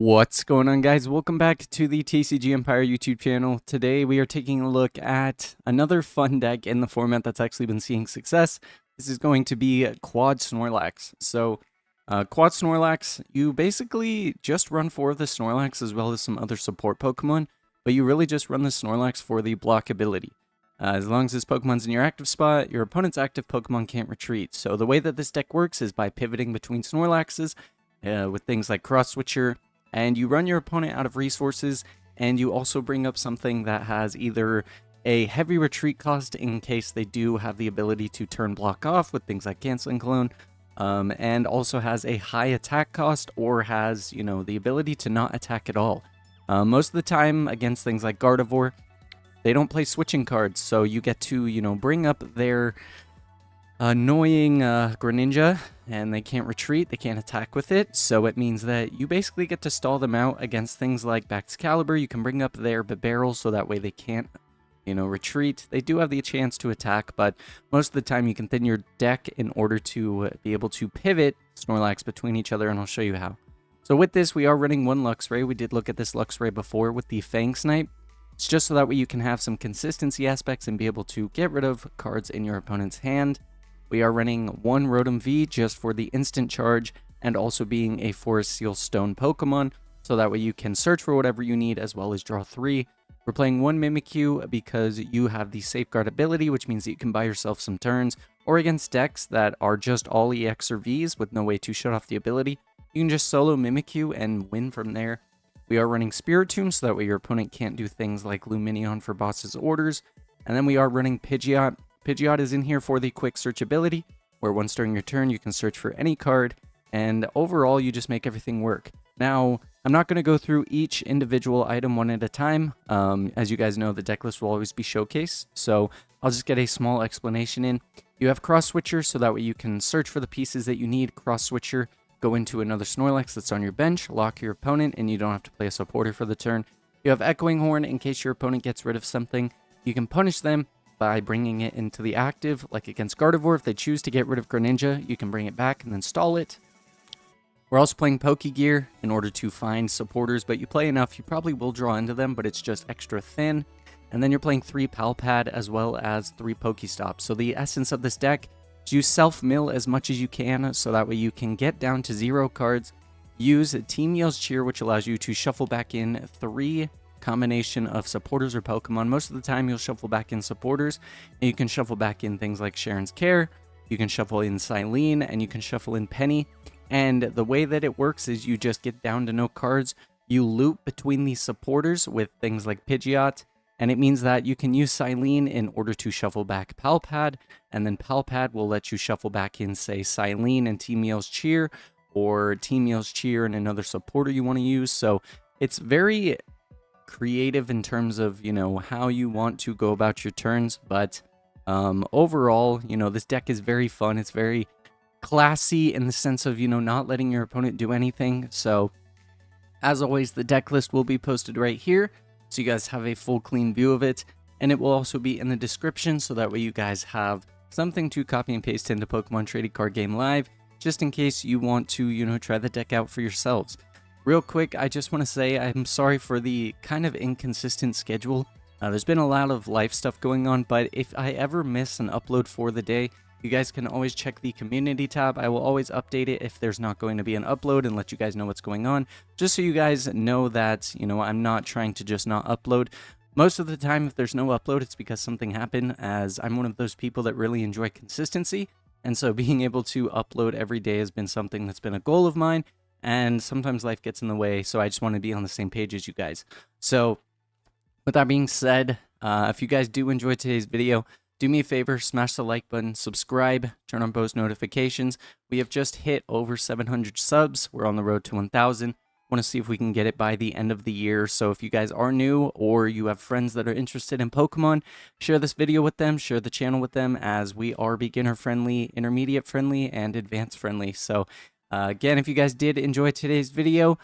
What's going on, guys? Welcome back to the TCG Empire YouTube channel. Today we are taking a look at another fun deck in the format that's actually been seeing success. This is going to be Quad Snorlax. Quad Snorlax, you basically just run 4 of the Snorlax as well as some other support Pokemon, but you really just run the Snorlax for the block ability. As long as this Pokemon's in your active spot, your opponent's active Pokemon can't retreat. So the way that this deck works is by pivoting between Snorlaxes with things like Cross Switcher, and you run your opponent out of resources, and you also bring up something that has either a heavy retreat cost in case they do have the ability to turn block off with things like Canceling Clone, and also has a high attack cost or has, the ability to not attack at all. Most of the time against things like Gardevoir, they don't play switching cards, so you get to, bring up their annoying Greninja, and they can't retreat, they can't attack with it, so it means that you basically get to stall them out against things like Baxcalibur. You can bring up their Barrel so that way they can't, retreat. They do have the chance to attack, but most of the time you can thin your deck in order to be able to pivot Snorlax between each other, and I'll show you how. So with this, we are running one Luxray. We did look at this Luxray before with the Fang Snipe. It's just so that way you can have some consistency aspects and be able to get rid of cards in your opponent's hand. We are running one Rotom V just for the instant charge, and also being a Forest Seal Stone Pokemon, so that way you can search for whatever you need as well as draw 3. We're playing one Mimikyu because you have the Safeguard ability, which means that you can buy yourself some turns, or against decks that are just all EX or Vs with no way to shut off the ability, you can just solo Mimikyu and win from there. We are running Spiritomb so that way your opponent can't do things like Lumineon for boss's orders, and then we are running Pidgeot. Pidgeot is in here for the quick search ability, where once during your turn you can search for any card, and overall you just make everything work. Now, I'm not going to go through each individual item one at a time. As you guys know, the deck list will always be showcased, so I'll just get a small explanation in. You have Cross Switcher, so that way you can search for the pieces that you need. Cross Switcher, go into another Snorlax that's on your bench, lock your opponent, and you don't have to play a supporter for the turn. You have Echoing Horn in case your opponent gets rid of something. You can punish them by bringing it into the active, like against Gardevoir. If they choose to get rid of Greninja, you can bring it back and then stall it. We're also playing Pokegear in order to find supporters, but you play enough, you probably will draw into them, but it's just extra thin. And then you're playing 3 Palpad as well as 3 Pokestops. So the essence of this deck is you self-mill as much as you can, so that way you can get down to 0 cards. Use Team Yell's Cheer, which allows you to shuffle back in 3 combination of supporters or Pokemon. Most of the time you'll shuffle back in supporters, and you can shuffle back in things like Sharon's Care, you can shuffle in Silene, and you can shuffle in Penny. And the way that it works is you just get down to no cards, you loop between these supporters with things like Pidgeot, and it means that you can use Silene in order to shuffle back Palpad, and then Palpad will let you shuffle back in, say, Silene and Team Yell's Cheer, or Team Yell's Cheer and another supporter you want to use. So it's very creative in terms of, how you want to go about your turns, but overall, this deck is very fun. It's very classy in the sense of, not letting your opponent do anything. So as always, the deck list will be posted right here, so you guys have a full clean view of it, and it will also be in the description, so that way you guys have something to copy and paste into Pokemon Trading Card Game Live, just in case you want to, try the deck out for yourselves. Real quick, I just want to say I'm sorry for the kind of inconsistent schedule. There's been a lot of life stuff going on, but if I ever miss an upload for the day, you guys can always check the community tab. I will always update it if there's not going to be an upload and let you guys know what's going on, just so you guys know that, I'm not trying to just not upload. Most of the time, if there's no upload, it's because something happened, as I'm one of those people that really enjoy consistency, and so being able to upload every day has been something that's been a goal of mine. And sometimes life gets in the way, so I just want to be on the same page as you guys. So, with that being said, if you guys do enjoy today's video, do me a favor, smash the like button, subscribe, turn on post notifications. We have just hit over 700 subs. We're on the road to 1,000. Want to see if we can get it by the end of the year. So if you guys are new, or you have friends that are interested in Pokemon, share this video with them, share the channel with them, as we are beginner friendly, intermediate friendly, and advanced friendly. So again, if you guys did enjoy today's video,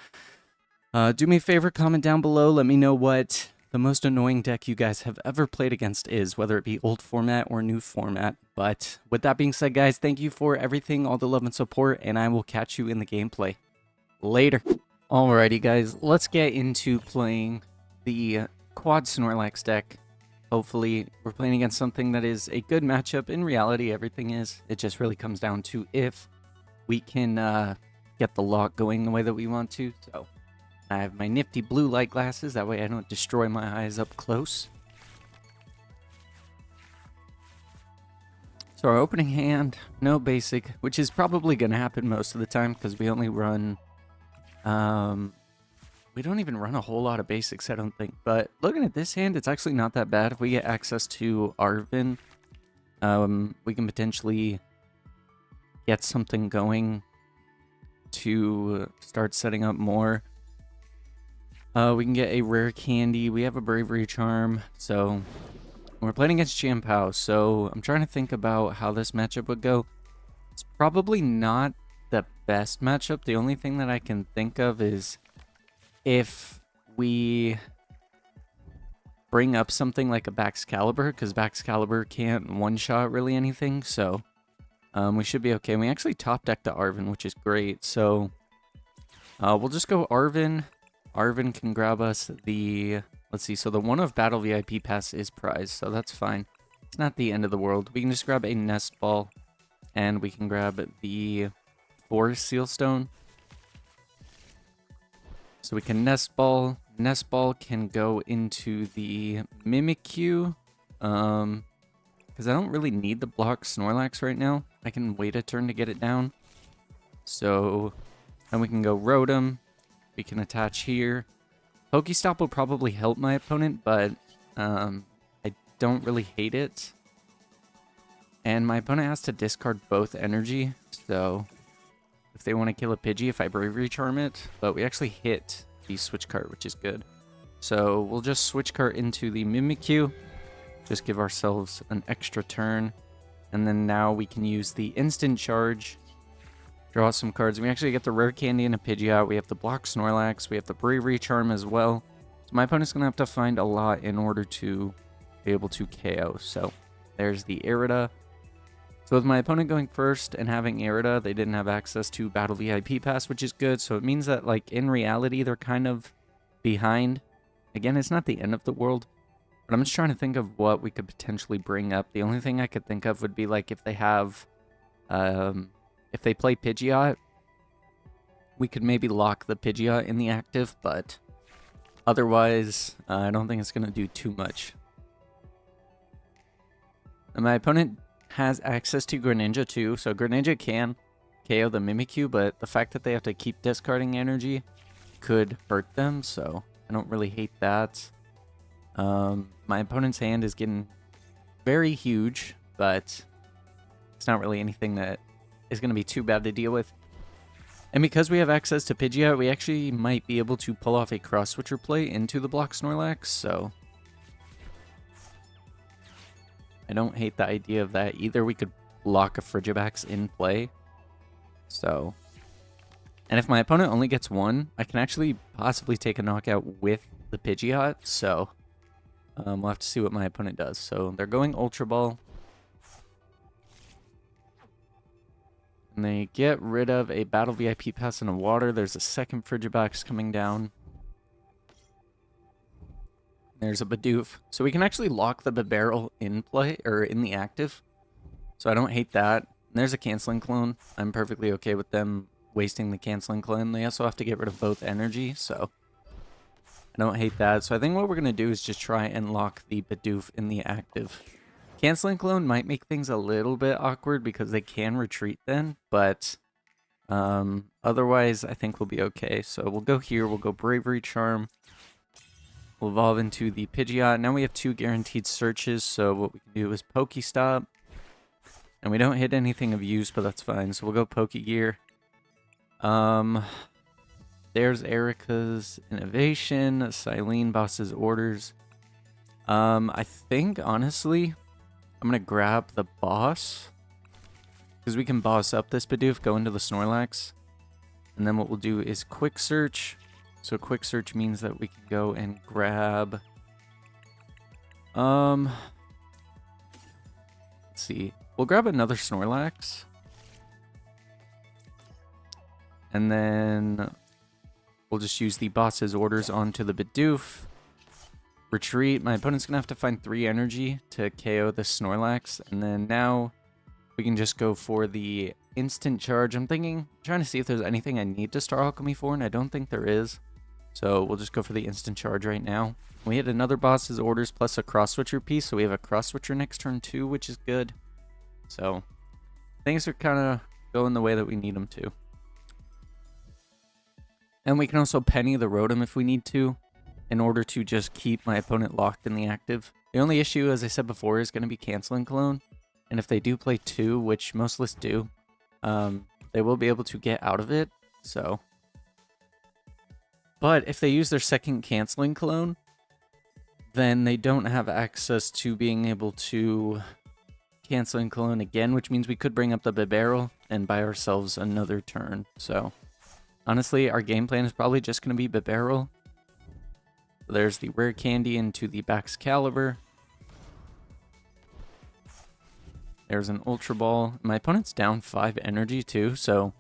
do me a favor, comment down below. Let me know what the most annoying deck you guys have ever played against is, whether it be old format or new format. But with that being said, guys, thank you for everything, all the love and support, and I will catch you in the gameplay. Later. Alrighty, guys, let's get into playing the Quad Snorlax deck. Hopefully, we're playing against something that is a good matchup. In reality, everything is. It just really comes down to if we can get the lock going the way that we want to. So, I have my nifty blue light glasses. That way I don't destroy my eyes up close. So our opening hand, no basic, which is probably going to happen most of the time because we only run... we don't even run a whole lot of basics, I don't think. But looking at this hand, it's actually not that bad. If we get access to Arven, we can potentially get something going to start setting up more. We can get a rare candy. We have a bravery charm. So we're playing against Champao. So I'm trying to think about how this matchup would go. It's probably not the best matchup. The only thing that I can think of is if we bring up something like a Baxcalibur, because Baxcalibur can't one-shot really anything, so we should be okay. We actually top decked the Arven, which is great, so we'll just go Arven. Arven can grab us the, let's see, so the one of Battle VIP Pass is prized, so that's fine. It's not the end of the world. We can just grab a Nest Ball, and we can grab the Forest Sealstone. So we can Nest Ball. Nest Ball can go into the Mimikyu. Because I don't really need the Block Snorlax right now. I can wait a turn to get it down. So then we can go Rotom. We can attach here. Pokestop will probably help my opponent, but I don't really hate it. And my opponent has to discard both energy, so if they want to kill a Pidgey, if I Bravery Charm it, but we actually hit the Switch Cart, which is good. So we'll just Switch Cart into the Mimikyu, just give ourselves an extra turn, and then now we can use the Instant Charge, draw some cards. We actually get the Rare Candy and a Pidgeot, we have the Block Snorlax, we have the Bravery Charm as well. So my opponent's going to have to find a lot in order to be able to KO. So there's the Irida. So with my opponent going first and having Irida, they didn't have access to Battle VIP Pass, which is good. So it means that, like, in reality, they're kind of behind. Again, it's not the end of the world, but I'm just trying to think of what we could potentially bring up. The only thing I could think of would be, like, if they have, if they play Pidgeot, we could maybe lock the Pidgeot in the active, but otherwise, I don't think it's going to do too much. And my opponent has access to Greninja too, so Greninja can KO the Mimikyu, but the fact that they have to keep discarding energy could hurt them, so I don't really hate that. My opponent's hand is getting very huge, but it's not really anything that is going to be too bad to deal with. And because we have access to Pidgeot, we actually might be able to pull off a Cross Switcher play into the Block Snorlax, so I don't hate the idea of that either. We could lock a Frigibax in play. So, and if my opponent only gets one, I can actually possibly take a knockout with the Pidgeot. So, we'll have to see what my opponent does. So, they're going Ultra Ball. And they get rid of a Battle VIP Pass and a Water. There's a second Frigibax coming down. There's a Bidoof. So we can actually lock the Bibarel in play, or in the active. So I don't hate that. And there's a Canceling Clone. I'm perfectly okay with them wasting the Canceling Clone. They also have to get rid of both energy, so I don't hate that. So I think what we're going to do is just try and lock the Bidoof in the active. Canceling Clone might make things a little bit awkward because they can retreat then, but otherwise I think we'll be okay. So we'll go here, we'll go Bravery Charm. We'll evolve into the Pidgeot. Now we have 2 guaranteed searches, so what we can do is Pokestop. And we don't hit anything of use, but that's fine. So we'll go Pokegear. There's Erica's Innovation, Silene Boss's Orders. I think, honestly, I'm going to grab the Boss. Because we can boss up this Bidoof, go into the Snorlax. And then what we'll do is Quick Search. So Quick Search means that we can go and grab, let's see, we'll grab another Snorlax, and then We'll just use the boss's orders onto the Bidoof. Retreat. My opponent's going to have to find 3 energy to KO the Snorlax. And then now we can just go for the instant charge. I'm trying to see if there's anything I need to Star Alchemy for, and I don't think there is. So we'll just go for the instant charge right now. We hit another boss's orders plus a cross switcher piece, so we have a cross switcher next turn too, which is good. So things are kind of going the way that we need them to. And we can also penny the Rotom if we need to, in order to just keep my opponent locked in the active. The only issue, as I said before, is going to be canceling Cologne. And if they do play 2, which most lists do, they will be able to get out of it. So, but if they use their second canceling Cologne, then they don't have access to being able to canceling Cologne again, which means we could bring up the Bibarel and buy ourselves another turn. So, honestly, our game plan is probably just going to be Bibarel. There's the rare candy into the Baxcalibur. There's an Ultra Ball. My opponent's down 5 energy too, so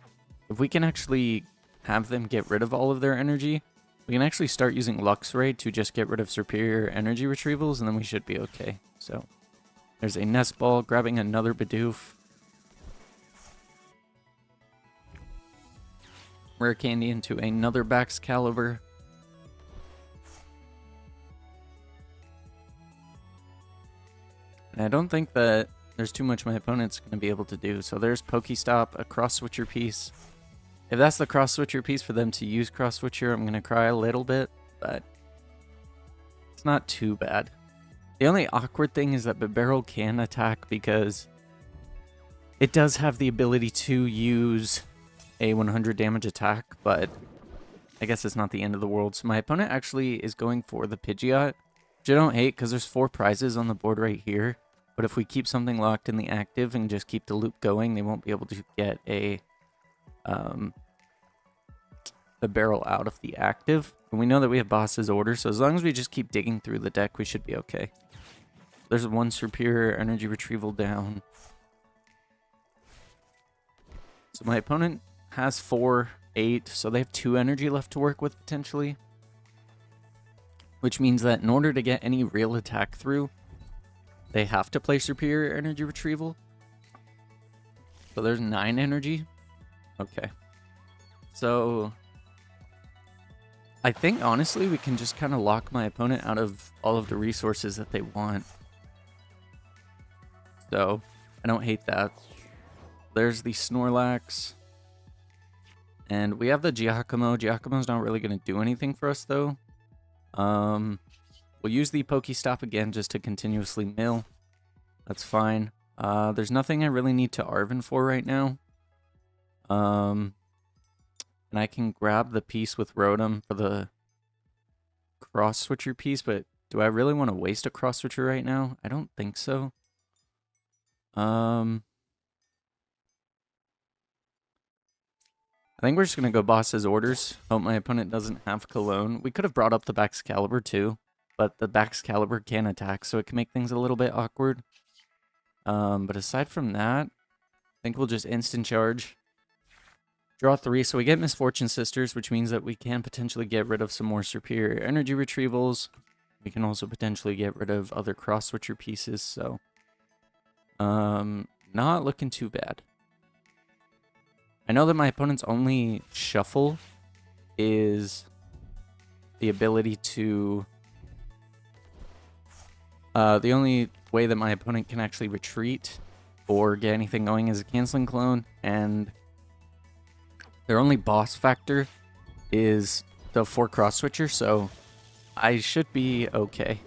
if we can actually have them get rid of all of their energy, we can actually start using Luxray to just get rid of superior energy retrievals, and then we should be okay. So there's a Nest Ball, grabbing another Bidoof. Rare candy into another Baxcalibur. And I don't think that there's too much my opponent's going to be able to do. So there's Pokestop, a cross switcher piece. If that's the cross switcher piece for them to use cross switcher, I'm going to cry a little bit, but it's not too bad. The only awkward thing is that Bibarel can attack because it does have the ability to use a 100 damage attack, but I guess it's not the end of the world. So my opponent actually is going for the Pidgeot, which I don't hate because there's 4 prizes on the board right here. But if we keep something locked in the active and just keep the loop going, they won't be able to get the barrel out of the active. And we know that we have boss's order, so as long as we just keep digging through the deck, we should be okay. There's 1 superior energy retrieval down. So my opponent has 4, 8, so they have 2 energy left to work with potentially. Which means that in order to get any real attack through, they have to play superior energy retrieval. So there's 9 energy. Okay. So I think honestly we can just kind of lock my opponent out of all of the resources that they want. So I don't hate that. There's the Snorlax. And we have the Giacomo. Giacomo's not really going to do anything for us though. We'll use the Pokestop again just to continuously mill. That's fine. There's nothing I really need to Arven for right now. And I can grab the piece with Rotom for the cross switcher piece, but do I really want to waste a cross switcher right now? I don't think so. I think we're just going to go boss's orders. Hope my opponent doesn't have Cologne. We could have brought up the Baxcalibur too, but the Baxcalibur can attack, so it can make things a little bit awkward. But aside from that, I think we'll just instant charge. Draw 3, so we get Misfortune Sisters, which means that we can potentially get rid of some more superior energy retrievals. We can also potentially get rid of other cross switcher pieces, so not looking too bad. I know that my opponent's only shuffle is the ability to... the only way that my opponent can actually retreat or get anything going is a canceling clone, and their only boss factor is the 4 cross switcher, so I should be okay.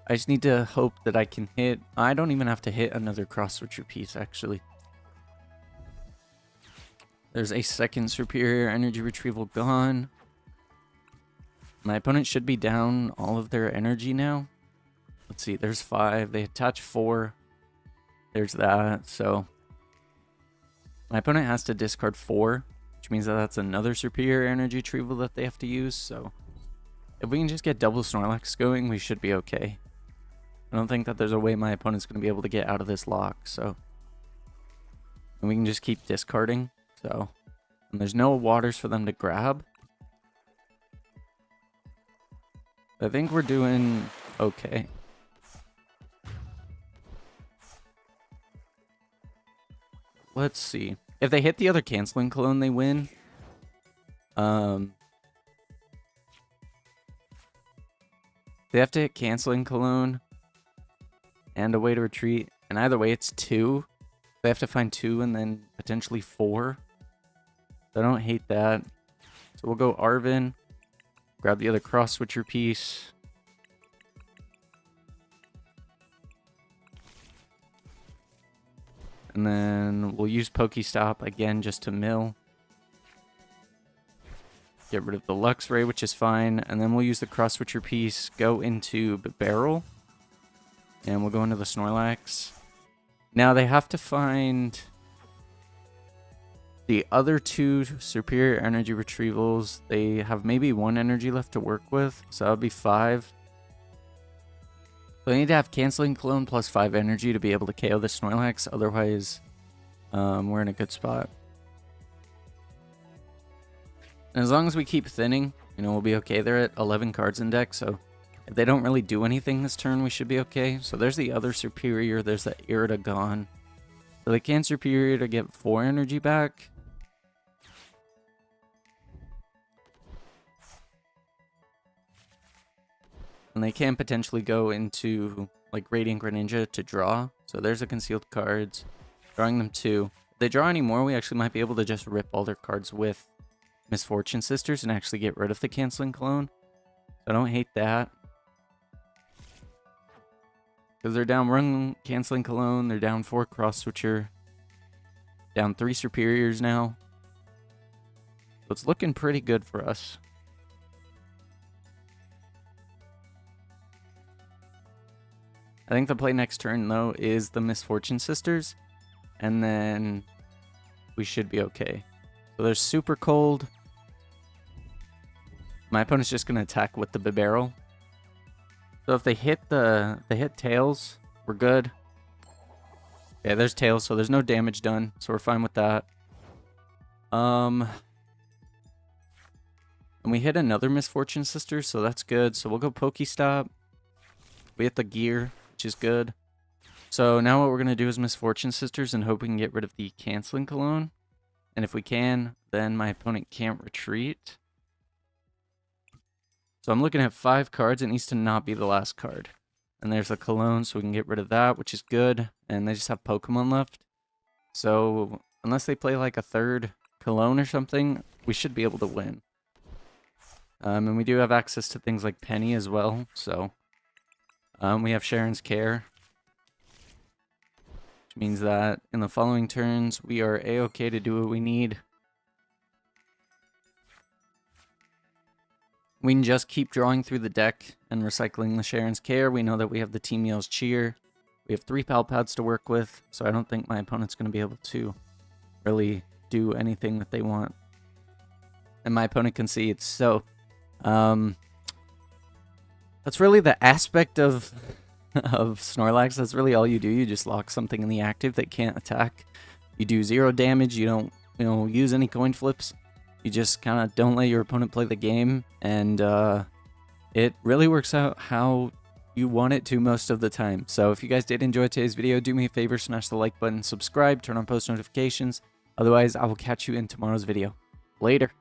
I just need to hope that I can hit... I don't even have to hit another cross switcher piece, actually. There's a second superior energy retrieval gone. My opponent should be down all of their energy now. Let's see, there's 5. They attach 4. There's that, so... my opponent has to discard 4, which means that that's another superior energy retrieval that they have to use, so... if we can just get double Snorlax going, we should be okay. I don't think that there's a way my opponent's going to be able to get out of this lock, so... and we can just keep discarding, so... And there's no waters for them to grab. I think we're doing okay. Let's see. If they hit the other canceling clone, they win. They have to hit canceling cologne and a way to retreat. And either way, it's 2. They have to find 2 and then potentially 4. So I don't hate that. So we'll go Arvin. Grab the other cross switcher piece. And then we'll use Pokestop again just to mill. Get rid of the Luxray, which is fine. And then we'll use the cross switcher piece, go into Barrel. And we'll go into the Snorlax. Now they have to find the other 2 superior energy retrievals. They have maybe 1 energy left to work with, so that would be 5. So they need to have canceling clone plus 5 energy to be able to KO the Snorlax. Otherwise, we're in a good spot. And as long as we keep thinning, you know, we'll be okay. They're at 11 cards in deck, so if they don't really do anything this turn, we should be okay. So there's the other superior. There's the Iridagon. So they can superior to get 4 energy back. And they can potentially go into like Radiant Greninja to draw. So there's the concealed cards. Drawing them 2. If they draw any more, we actually might be able to just rip all their cards with Misfortune Sisters and actually get rid of the canceling clone. So I don't hate that. Because they're down 1 canceling cologne, they're down 4 cross switcher, down 3 superiors now. So it's looking pretty good for us. I think the play next turn, though, is the Misfortune Sisters. And then we should be okay. So there's Super Cold. My opponent's just going to attack with the Barrel. So if they hit Tails, we're good. Yeah, there's Tails, so there's no damage done. So we're fine with that. And we hit another Misfortune Sister, so that's good. So we'll go Pokestop. We hit the gear, which is good. So now what we're going to do is Misfortune Sisters and hope we can get rid of the Canceling Cologne. And if we can, then my opponent can't retreat. So I'm looking at 5 cards. It needs to not be the last card. And there's a Cologne, so we can get rid of that, which is good. And they just have Pokemon left. So unless they play like a 3rd Cologne or something, we should be able to win. And we do have access to things like Penny as well. So we have Sharon's Care. Which means that in the following turns, we are A-okay to do what we need. We can just keep drawing through the deck and recycling the Sharon's Care. We know that we have the Team Yell's Cheer. We have 3 Palpads to work with, so I don't think my opponent's going to be able to really do anything that they want. And my opponent concedes. So, that's really the aspect of Snorlax. That's really all you do. You just lock something in the active that can't attack. You do 0 damage. You don't, use any coin flips. You just kind of don't let your opponent play the game, and it really works out how you want it to most of the time. So if you guys did enjoy today's video, do me a favor, smash the like button, subscribe, turn on post notifications. Otherwise, I will catch you in tomorrow's video. Later.